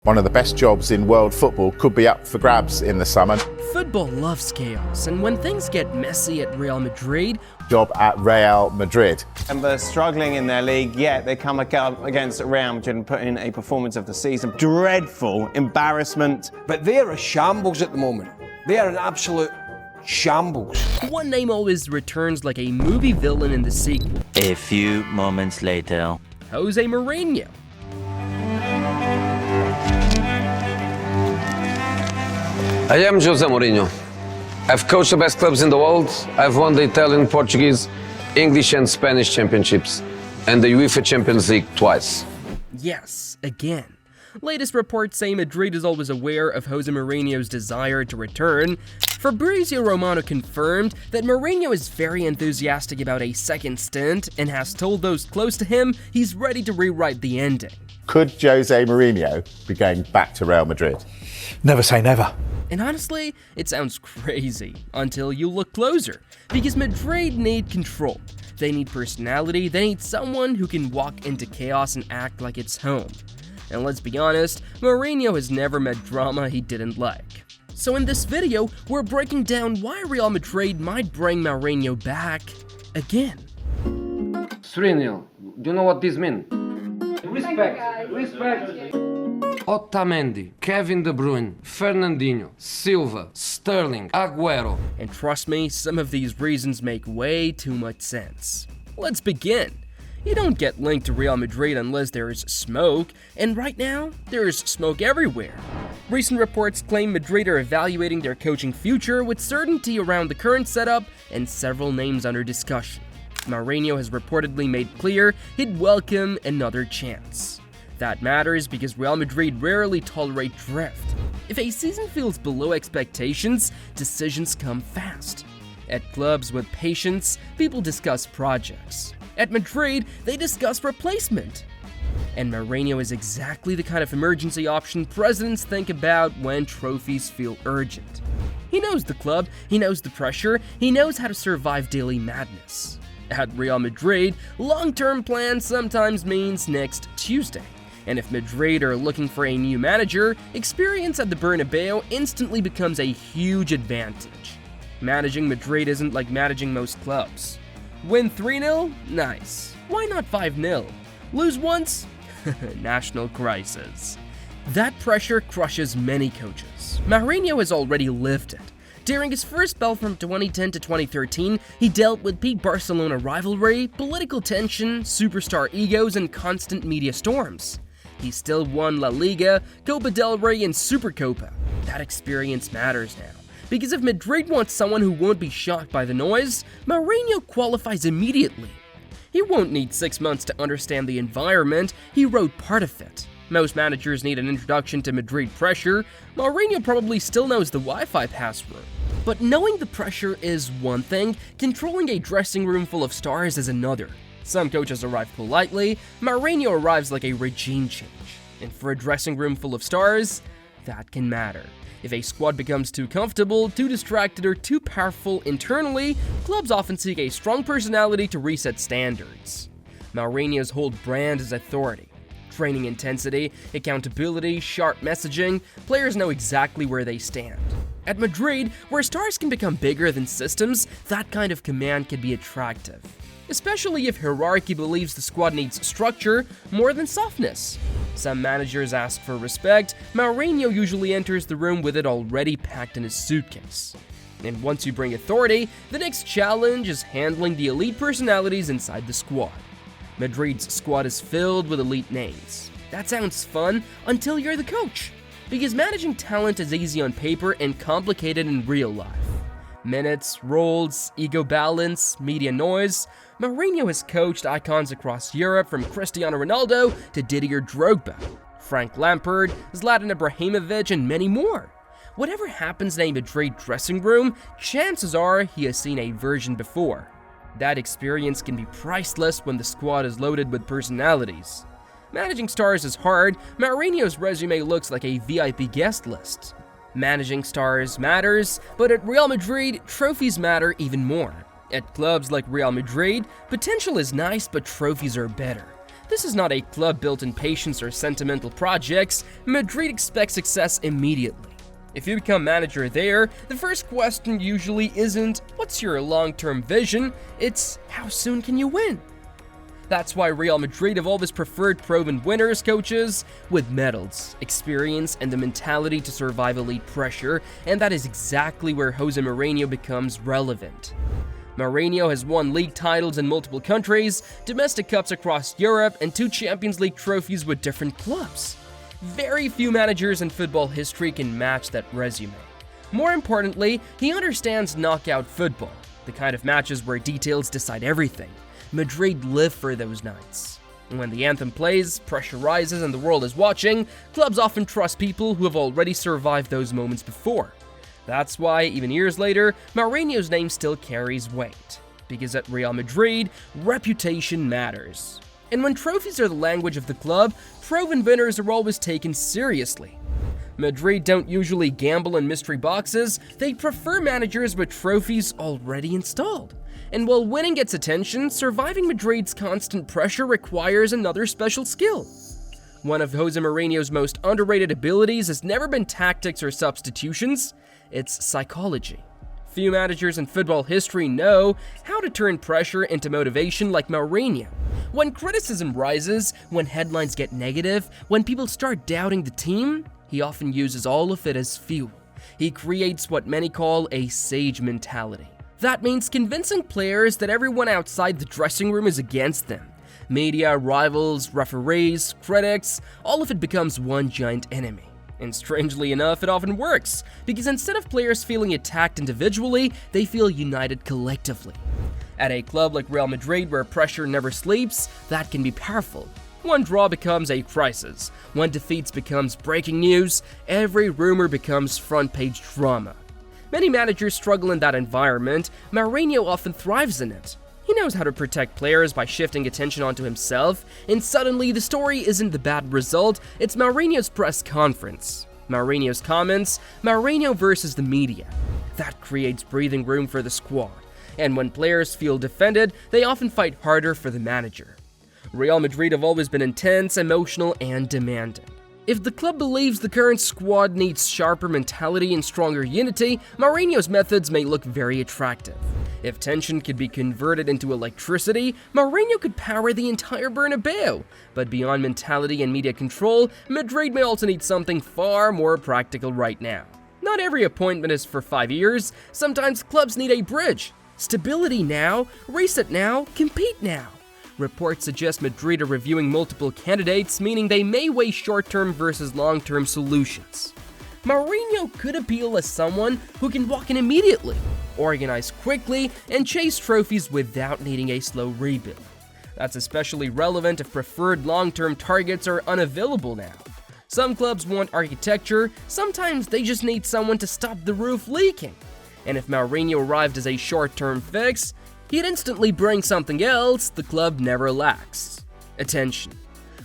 One of the best jobs in world football could be up for grabs in the summer. Football loves chaos, and when things get messy at Real Madrid... Job at Real Madrid. And they're struggling in their league, yet they come up against Real Madrid and put in a performance of the season. Dreadful embarrassment. But they're a shambles at the moment. They are an absolute shambles. One name always returns like a movie villain in the sequel. A few moments later. José Mourinho. I am José Mourinho. I've coached the best clubs in the world. I've won the Italian, Portuguese, English and Spanish championships and the UEFA Champions League twice. Yes, again. Latest reports say Madrid is always aware of José Mourinho's desire to return. Fabrizio Romano confirmed that Mourinho is very enthusiastic about a second stint and has told those close to him he's ready to rewrite the ending. Could Jose Mourinho be going back to Real Madrid? Never say never. And honestly, it sounds crazy until you look closer, because Madrid need control. They need personality, they need someone who can walk into chaos and act like it's home. And let's be honest, Mourinho has never met drama he didn't like. So in this video, we're breaking down why Real Madrid might bring Mourinho back again. 3-0. Do you know what this means? Respect. Otamendi, Kevin De Bruyne, Fernandinho, Silva, Sterling, Agüero. And trust me, some of these reasons make way too much sense. Let's begin. You don't get linked to Real Madrid unless there is smoke, and right now, there is smoke everywhere. Recent reports claim Madrid are evaluating their coaching future with certainty around the current setup and several names under discussion. Mourinho has reportedly made clear he'd welcome another chance. That matters because Real Madrid rarely tolerate drift. If a season feels below expectations, decisions come fast. At clubs with patience, people discuss projects. At Madrid, they discuss replacement. And Mourinho is exactly the kind of emergency option presidents think about when trophies feel urgent. He knows the club, he knows the pressure, he knows how to survive daily madness. At Real Madrid, long-term plan sometimes means next Tuesday. And if Madrid are looking for a new manager, experience at the Bernabéu instantly becomes a huge advantage. Managing Madrid isn't like managing most clubs. Win 3-0? Nice. Why not 5-0? Lose once? National crisis. That pressure crushes many coaches. Mourinho has already lived it. During his first spell from 2010 to 2013, he dealt with peak Barcelona rivalry, political tension, superstar egos, and constant media storms. He still won La Liga, Copa del Rey, and Supercopa. That experience matters now, because if Madrid wants someone who won't be shocked by the noise, Mourinho qualifies immediately. He won't need 6 months to understand the environment, he wrote part of it. Most managers need an introduction to Madrid pressure. Mourinho probably still knows the Wi-Fi password. But knowing the pressure is one thing, controlling a dressing room full of stars is another. Some coaches arrive politely, Mourinho arrives like a regime change. And for a dressing room full of stars, that can matter. If a squad becomes too comfortable, too distracted, or too powerful internally, clubs often seek a strong personality to reset standards. Mourinho's whole brand is authority. Training intensity, accountability, sharp messaging, players know exactly where they stand. At Madrid, where stars can become bigger than systems, that kind of command can be attractive. Especially if hierarchy believes the squad needs structure more than softness. Some managers ask for respect, Mourinho usually enters the room with it already packed in his suitcase. And once you bring authority, the next challenge is handling the elite personalities inside the squad. Madrid's squad is filled with elite names. That sounds fun until you're the coach, because managing talent is easy on paper and complicated in real life. Minutes, roles, ego balance, media noise. Mourinho has coached icons across Europe from Cristiano Ronaldo to Didier Drogba, Frank Lampard, Zlatan Ibrahimovic, and many more. Whatever happens in a Madrid dressing room, chances are he has seen a version before. That experience can be priceless when the squad is loaded with personalities. Managing stars is hard, Mourinho's resume looks like a VIP guest list. Managing stars matters, but at Real Madrid, trophies matter even more. At clubs like Real Madrid, potential is nice, but trophies are better. This is not a club built in patience or sentimental projects. Madrid expects success immediately. If you become manager there, the first question usually isn't, what's your long-term vision? It's, how soon can you win? That's why Real Madrid have always preferred proven winners coaches with medals, experience, and the mentality to survive elite pressure, and that is exactly where José Mourinho becomes relevant. Mourinho has won league titles in multiple countries, domestic cups across Europe, and 2 Champions League trophies with different clubs. Very few managers in football history can match that resume. More importantly, he understands knockout football, the kind of matches where details decide everything. Madrid live for those nights. When the anthem plays, pressure rises, and the world is watching, clubs often trust people who have already survived those moments before. That's why, even years later, Mourinho's name still carries weight. Because at Real Madrid, reputation matters. And when trophies are the language of the club, proven winners are always taken seriously. Madrid don't usually gamble in mystery boxes, they prefer managers with trophies already installed. And while winning gets attention, surviving Madrid's constant pressure requires another special skill. One of José Mourinho's most underrated abilities has never been tactics or substitutions, it's psychology. Few managers in football history know how to turn pressure into motivation like Mourinho. When criticism rises, when headlines get negative, when people start doubting the team, he often uses all of it as fuel. He creates what many call a sage mentality. That means convincing players that everyone outside the dressing room is against them. Media, rivals, referees, critics, all of it becomes one giant enemy. And strangely enough, it often works, because instead of players feeling attacked individually, they feel united collectively. At a club like Real Madrid where pressure never sleeps, that can be powerful. One draw becomes a crisis, one defeat becomes breaking news, every rumor becomes front-page drama. Many managers struggle in that environment. Mourinho often thrives in it. He knows how to protect players by shifting attention onto himself, and suddenly the story isn't the bad result, it's Mourinho's press conference. Mourinho's comments, Mourinho versus the media. That creates breathing room for the squad, and when players feel defended, they often fight harder for the manager. Real Madrid have always been intense, emotional, and demanding. If the club believes the current squad needs sharper mentality and stronger unity, Mourinho's methods may look very attractive. If tension could be converted into electricity, Mourinho could power the entire Bernabéu. But beyond mentality and media control, Madrid may also need something far more practical right now. Not every appointment is for 5 years, sometimes clubs need a bridge. Stability now, reset now, compete now. Reports suggest Madrid are reviewing multiple candidates, meaning they may weigh short-term versus long-term solutions. Mourinho could appeal as someone who can walk in immediately, organize quickly, and chase trophies without needing a slow rebuild. That's especially relevant if preferred long-term targets are unavailable now. Some clubs want architecture, sometimes they just need someone to stop the roof leaking. And if Mourinho arrived as a short-term fix, he'd instantly bring something else the club never lacks: attention.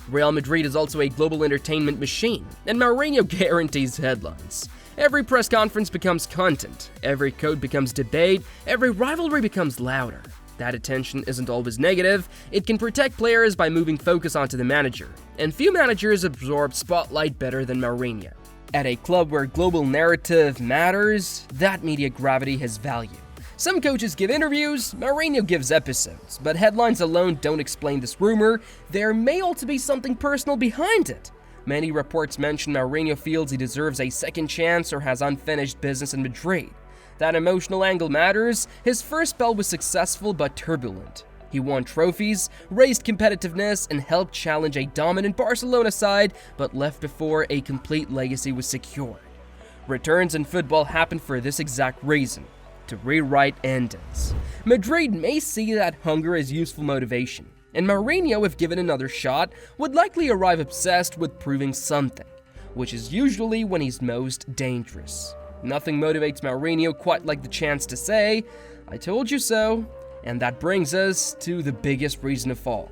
Real Madrid is also a global entertainment machine, and Mourinho guarantees headlines. Every press conference becomes content, every code becomes debate, every rivalry becomes louder. That attention isn't always negative, it can protect players by moving focus onto the manager, and few managers absorb spotlight better than Mourinho. At a club where global narrative matters, that media gravity has value. Some coaches give interviews, Mourinho gives episodes, but headlines alone don't explain this rumor. There may also be something personal behind it. Many reports mention Mourinho feels he deserves a second chance or has unfinished business in Madrid. That emotional angle matters. His first spell was successful but turbulent. He won trophies, raised competitiveness, and helped challenge a dominant Barcelona side, but left before a complete legacy was secured. Returns in football happen for this exact reason: to rewrite endings. Madrid may see that hunger as useful motivation, and Mourinho, if given another shot, would likely arrive obsessed with proving something, which is usually when he's most dangerous. Nothing motivates Mourinho quite like the chance to say, "I told you so," and that brings us to the biggest reason of all.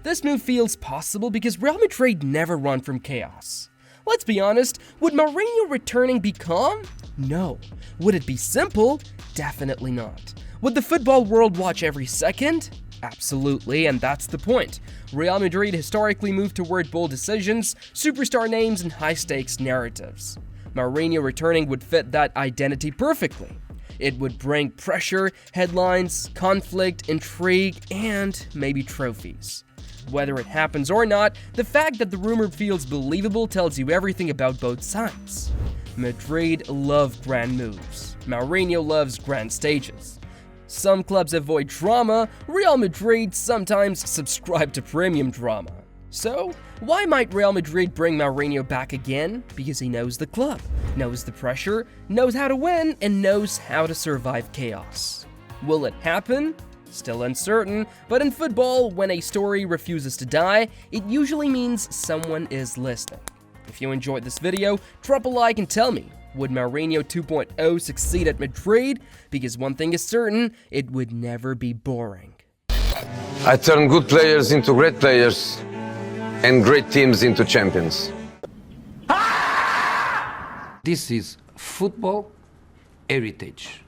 This move feels possible because Real Madrid never run from chaos. Let's be honest, would Mourinho returning be calm? No. Would it be simple? Definitely not. Would the football world watch every second? Absolutely, and that's the point. Real Madrid historically moved toward bold decisions, superstar names, and high-stakes narratives. Mourinho returning would fit that identity perfectly. It would bring pressure, headlines, conflict, intrigue, and maybe trophies. Whether it happens or not, the fact that the rumor feels believable tells you everything about both sides. Madrid love grand moves. Mourinho loves grand stages. Some clubs avoid drama, Real Madrid sometimes subscribe to premium drama. So, why might Real Madrid bring Mourinho back again? Because he knows the club, knows the pressure, knows how to win, and knows how to survive chaos. Will it happen? Still uncertain, but in football, when a story refuses to die, it usually means someone is listening. If you enjoyed this video, drop a like and tell me, would Mourinho 2.0 succeed at Madrid? Because one thing is certain, it would never be boring. I turn good players into great players and great teams into champions. This is football heritage.